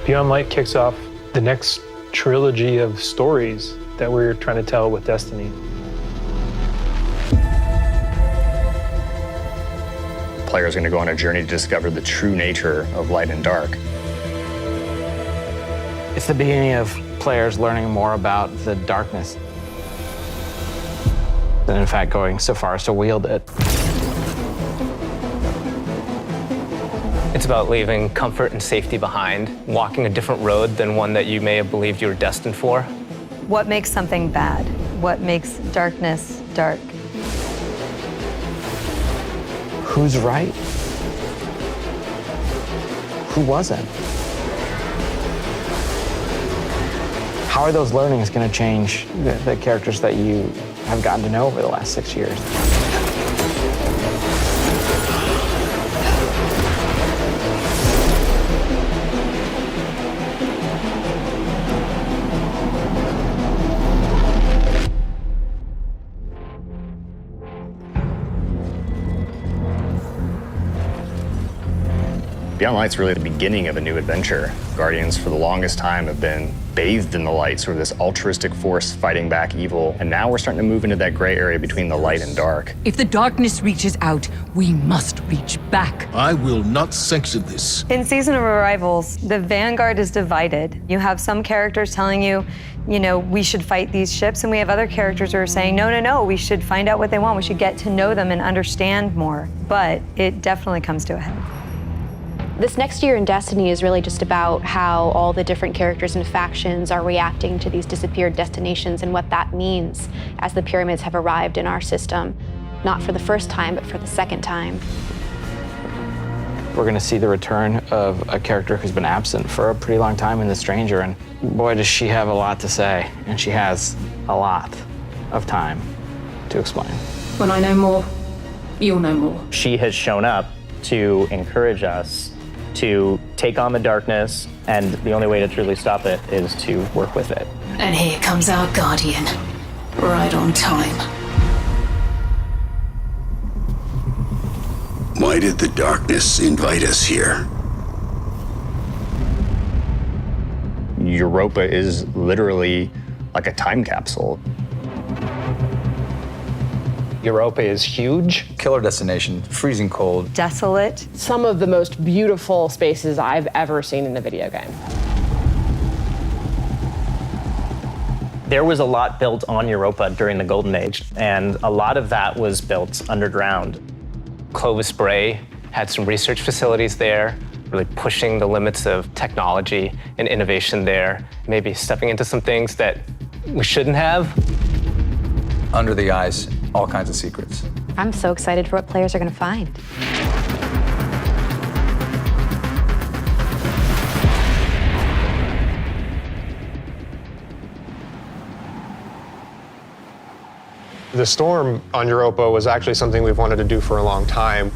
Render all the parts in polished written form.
Beyond Light kicks off the next trilogy of stories that we're trying to tell with Destiny. Players are going to go on a journey to discover the true nature of light and dark. It's the beginning of players learning more about the darkness, and in fact going so far as to wield it. It's about leaving comfort and safety behind, walking a different road than one that you may have believed you were destined for. What makes something bad? What makes darkness dark? Who's right? Who wasn't? How are those learnings going to change the characters that you have gotten to know over the last 6 years? Beyond Light's really the beginning of a new adventure. Guardians, for the longest time, have been bathed in the light, sort of this altruistic force fighting back evil. And now we're starting to move into that gray area between the light and dark. If the darkness reaches out, we must reach back. I will not sanction this. In Season of Arrivals, the Vanguard is divided. You have some characters telling you, we should fight these ships, and we have other characters who are saying, no, we should find out what they want. We should get to know them and understand more. But it definitely comes to a head. This next year in Destiny is really just about how all the different characters and factions are reacting to these disappeared destinations and what that means as the pyramids have arrived in our system, not for the first time, but for the second time. We're going to see the return of a character who's been absent for a pretty long time in The Stranger, and boy, does she have a lot to say, and she has a lot of time to explain. When I know more, you'll know more. She has shown up to encourage us to take on the darkness, and the only way to truly stop it is to work with it. And here comes our Guardian, right on time. Why did the darkness invite us here? Europa is literally like a time capsule. Europa is huge. Killer destination, freezing cold. Desolate. Some of the most beautiful spaces I've ever seen in a video game. There was a lot built on Europa during the Golden Age, and a lot of that was built underground. Clovis Bray had some research facilities there, really pushing the limits of technology and innovation there, maybe stepping into some things that we shouldn't have. Under the ice, all kinds of secrets. I'm so excited for what players are going to find. The storm on Europa was actually something we've wanted to do for a long time.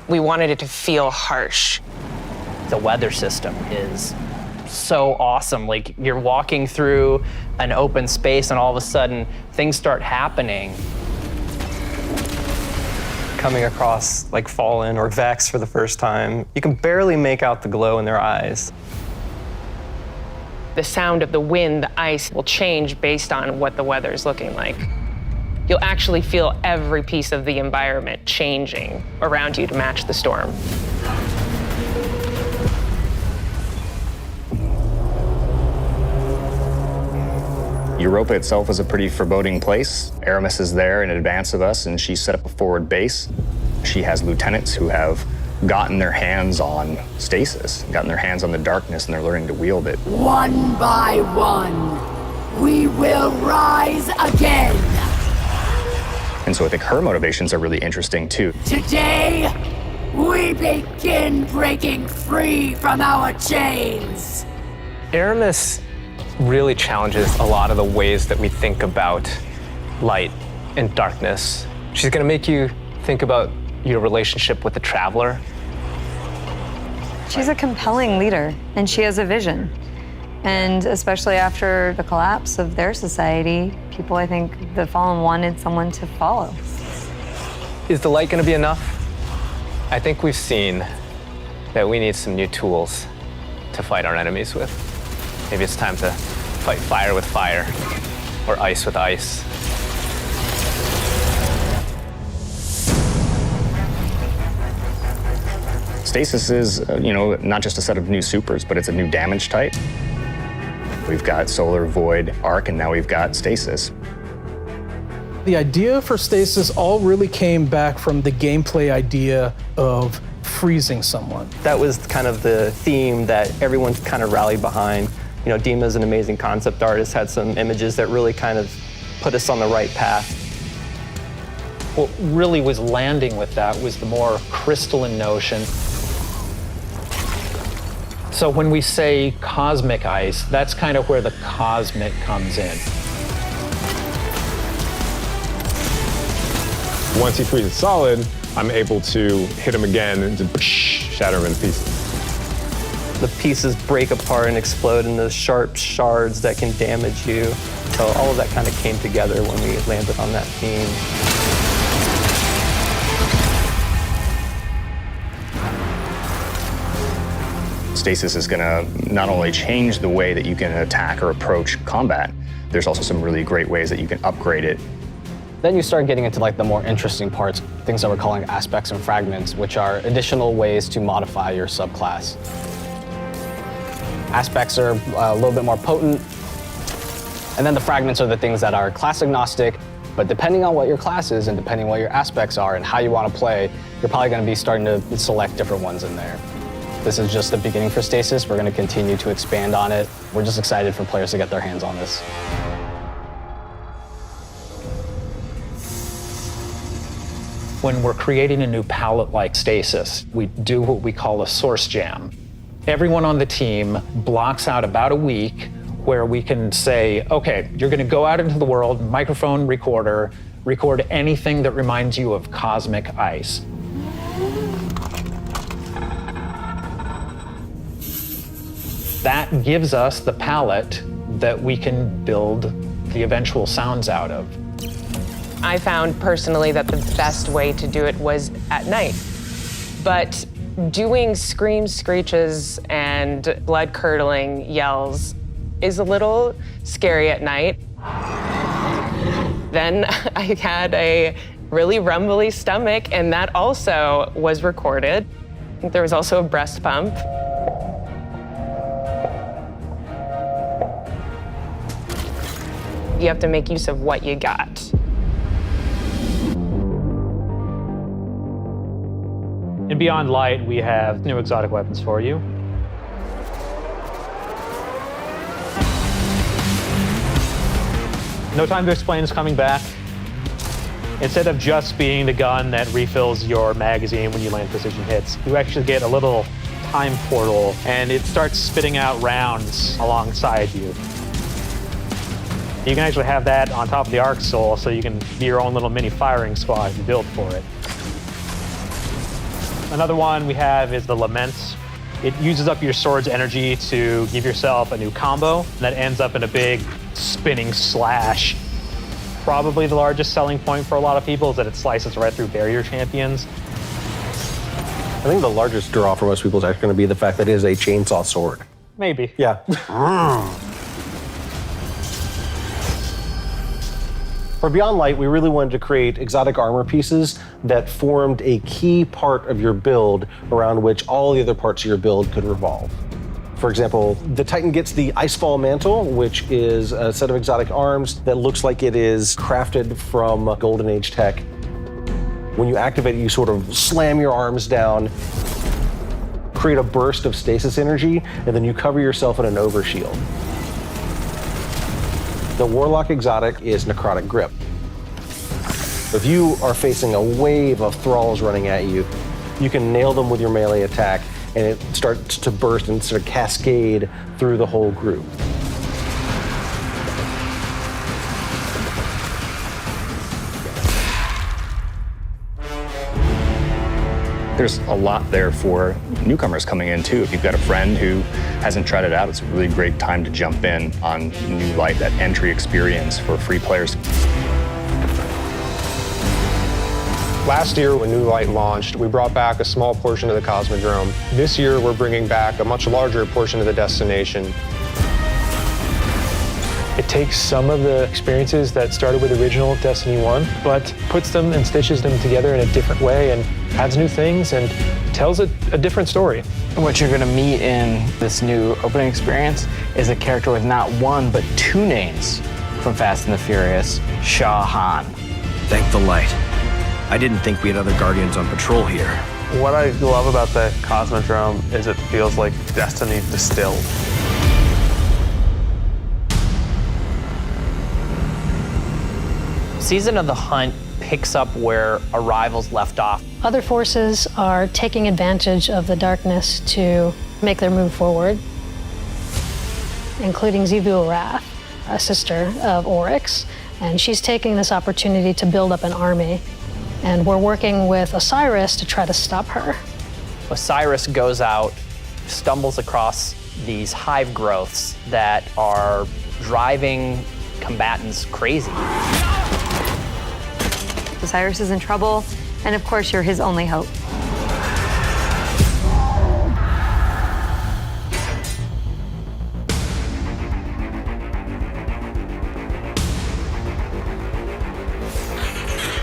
We wanted it to feel harsh. The weather system is so awesome. Like, you're walking through an open space and all of a sudden things start happening. Coming across like Fallen or Vex for the first time, you can barely make out the glow in their eyes. The sound of the wind, the ice will change based on what the weather is looking like. You'll actually feel every piece of the environment changing around you to match the storm. Europa itself is a pretty foreboding place. Aramis is there in advance of us, and she set up a forward base. She has lieutenants who have gotten their hands on Stasis, gotten their hands on the darkness, and they're learning to wield it. One by one, we will rise again. And so I think her motivations are really interesting too. Today, we begin breaking free from our chains. Aramis really challenges a lot of the ways that we think about light and darkness. She's going to make you think about your relationship with the Traveler. She's a compelling leader, and she has a vision. And especially after the collapse of their society, people, I think, the Fallen wanted someone to follow. Is the light going to be enough? I think we've seen that we need some new tools to fight our enemies with. Maybe it's time to fight fire with fire, or ice with ice. Stasis is, not just a set of new supers, but it's a new damage type. We've got Solar, Void, Arc, and now we've got Stasis. The idea for Stasis all really came back from the gameplay idea of freezing someone. That was kind of the theme that everyone kind of rallied behind. Dima's an amazing concept artist, had some images that really kind of put us on the right path. What really was landing with that was the more crystalline notion. So when we say cosmic ice, that's kind of where the cosmic comes in. Once he freezes solid, I'm able to hit him again and just shatter him into pieces. The pieces break apart and explode into sharp shards that can damage you. So all of that kind of came together when we landed on that theme. Stasis is going to not only change the way that you can attack or approach combat, there's also some really great ways that you can upgrade it. Then you start getting into the more interesting parts, things that we're calling aspects and fragments, which are additional ways to modify your subclass. Aspects are a little bit more potent, and then the fragments are the things that are class agnostic, but depending on what your class is and depending on what your aspects are and how you want to play, you're probably going to be starting to select different ones in there. This is just the beginning for Stasis. We're going to continue to expand on it. We're just excited for players to get their hands on this. When we're creating a new palette like Stasis, we do what we call a source jam. Everyone on the team blocks out about a week where we can say, okay, you're going to go out into the world, microphone, recorder, record anything that reminds you of cosmic ice. That gives us the palette that we can build the eventual sounds out of. I found personally that the best way to do it was at night. But doing screams, screeches, and blood-curdling yells is a little scary at night. Then I had a really rumbly stomach, and that also was recorded. There was also a breast pump. You have to make use of what you got. In Beyond Light, we have new exotic weapons for you. No Time to Explain is coming back. Instead of just being the gun that refills your magazine when you land precision hits, you actually get a little time portal, and it starts spitting out rounds alongside you. You can actually have that on top of the Arc Soul, so you can be your own little mini firing squad if you build for it. Another one we have is the Laments. It uses up your sword's energy to give yourself a new combo that ends up in a big spinning slash. Probably the largest selling point for a lot of people is that it slices right through barrier champions. I think the largest draw for most people is actually going to be the fact that it is a chainsaw sword. Maybe. Yeah. For Beyond Light, we really wanted to create exotic armor pieces that formed a key part of your build around which all the other parts of your build could revolve. For example, the Titan gets the Icefall Mantle, which is a set of exotic arms that looks like it is crafted from Golden Age tech. When you activate it, you sort of slam your arms down, create a burst of stasis energy, and then you cover yourself in an overshield. The Warlock exotic is Necrotic Grip. If you are facing a wave of thralls running at you, you can nail them with your melee attack, and it starts to burst and sort of cascade through the whole group. There's a lot there for newcomers coming in too. If you've got a friend who hasn't tried it out, it's a really great time to jump in on New Light, that entry experience for free players. Last year, when New Light launched, we brought back a small portion of the Cosmodrome. This year, we're bringing back a much larger portion of the destination. It takes some of the experiences that started with original Destiny 1, but puts them and stitches them together in a different way and adds new things and tells a different story. What you're gonna meet in this new opening experience is a character with not one, but two names from Fast and the Furious, Shah Han. Thank the light. I didn't think we had other Guardians on patrol here. What I love about the Cosmodrome is it feels like Destiny distilled. Season of the Hunt picks up where Arrival's left off. Other forces are taking advantage of the darkness to make their move forward, including Xivu Arath, a sister of Oryx, and she's taking this opportunity to build up an army. And we're working with Osiris to try to stop her. Osiris goes out, stumbles across these hive growths that are driving combatants crazy. Osiris is in trouble, and of course, you're his only hope.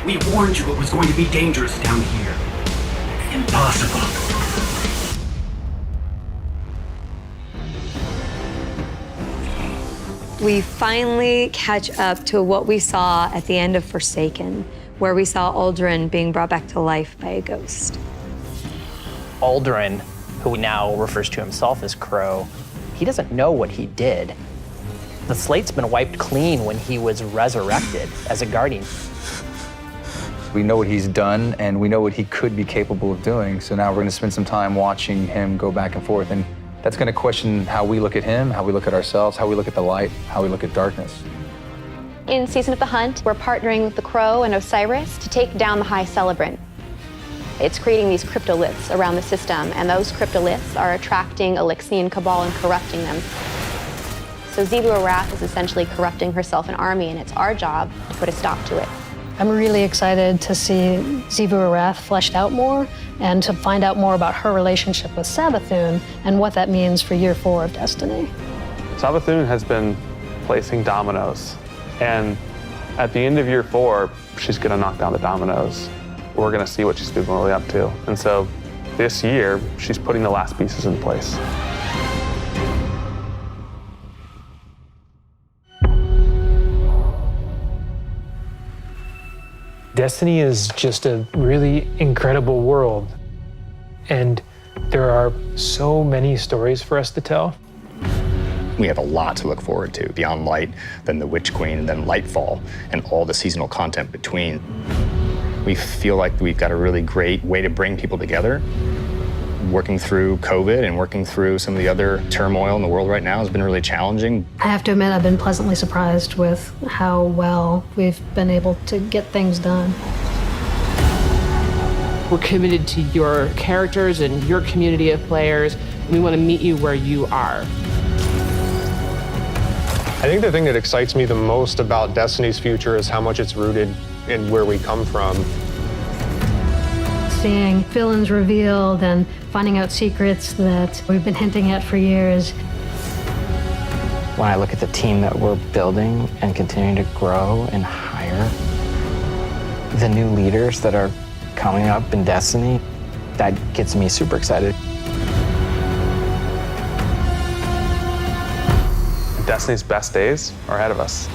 We warned you it was going to be dangerous down here. Impossible. We finally catch up to what we saw at the end of Forsaken, where we saw Aldrin being brought back to life by a ghost. Aldrin, who now refers to himself as Crow, he doesn't know what he did. The slate's been wiped clean when he was resurrected as a Guardian. We know what he's done, and we know what he could be capable of doing, so now we're going to spend some time watching him go back and forth, and that's going to question how we look at him, how we look at ourselves, how we look at the light, how we look at darkness. In Season of the Hunt, we're partnering with the Crow and Osiris to take down the High Celebrant. It's creating these cryptoliths around the system, and those cryptoliths are attracting Elixian Cabal and corrupting them. So Xivu Arath is essentially corrupting herself and army, and it's our job to put a stop to it. I'm really excited to see Xivu Arath fleshed out more and to find out more about her relationship with Savathun and what that means for Year 4 of Destiny. Savathun has been placing dominoes, and at the end of Year 4, she's gonna knock down the dominoes. We're gonna see what she's been really up to. And so this year, she's putting the last pieces in place. Destiny is just a really incredible world, and there are so many stories for us to tell. We have a lot to look forward to beyond Light, then the Witch Queen, and then Lightfall, and all the seasonal content between. We feel like we've got a really great way to bring people together. Working through COVID and working through some of the other turmoil in the world right now has been really challenging. I have to admit, I've been pleasantly surprised with how well we've been able to get things done. We're committed to your characters and your community of players. We want to meet you where you are. I think the thing that excites me the most about Destiny's future is how much it's rooted in where we come from. Seeing villains revealed and finding out secrets that we've been hinting at for years. When I look at the team that we're building and continuing to grow and hire, the new leaders that are coming up in Destiny, that gets me super excited. Destiny's best days are ahead of us.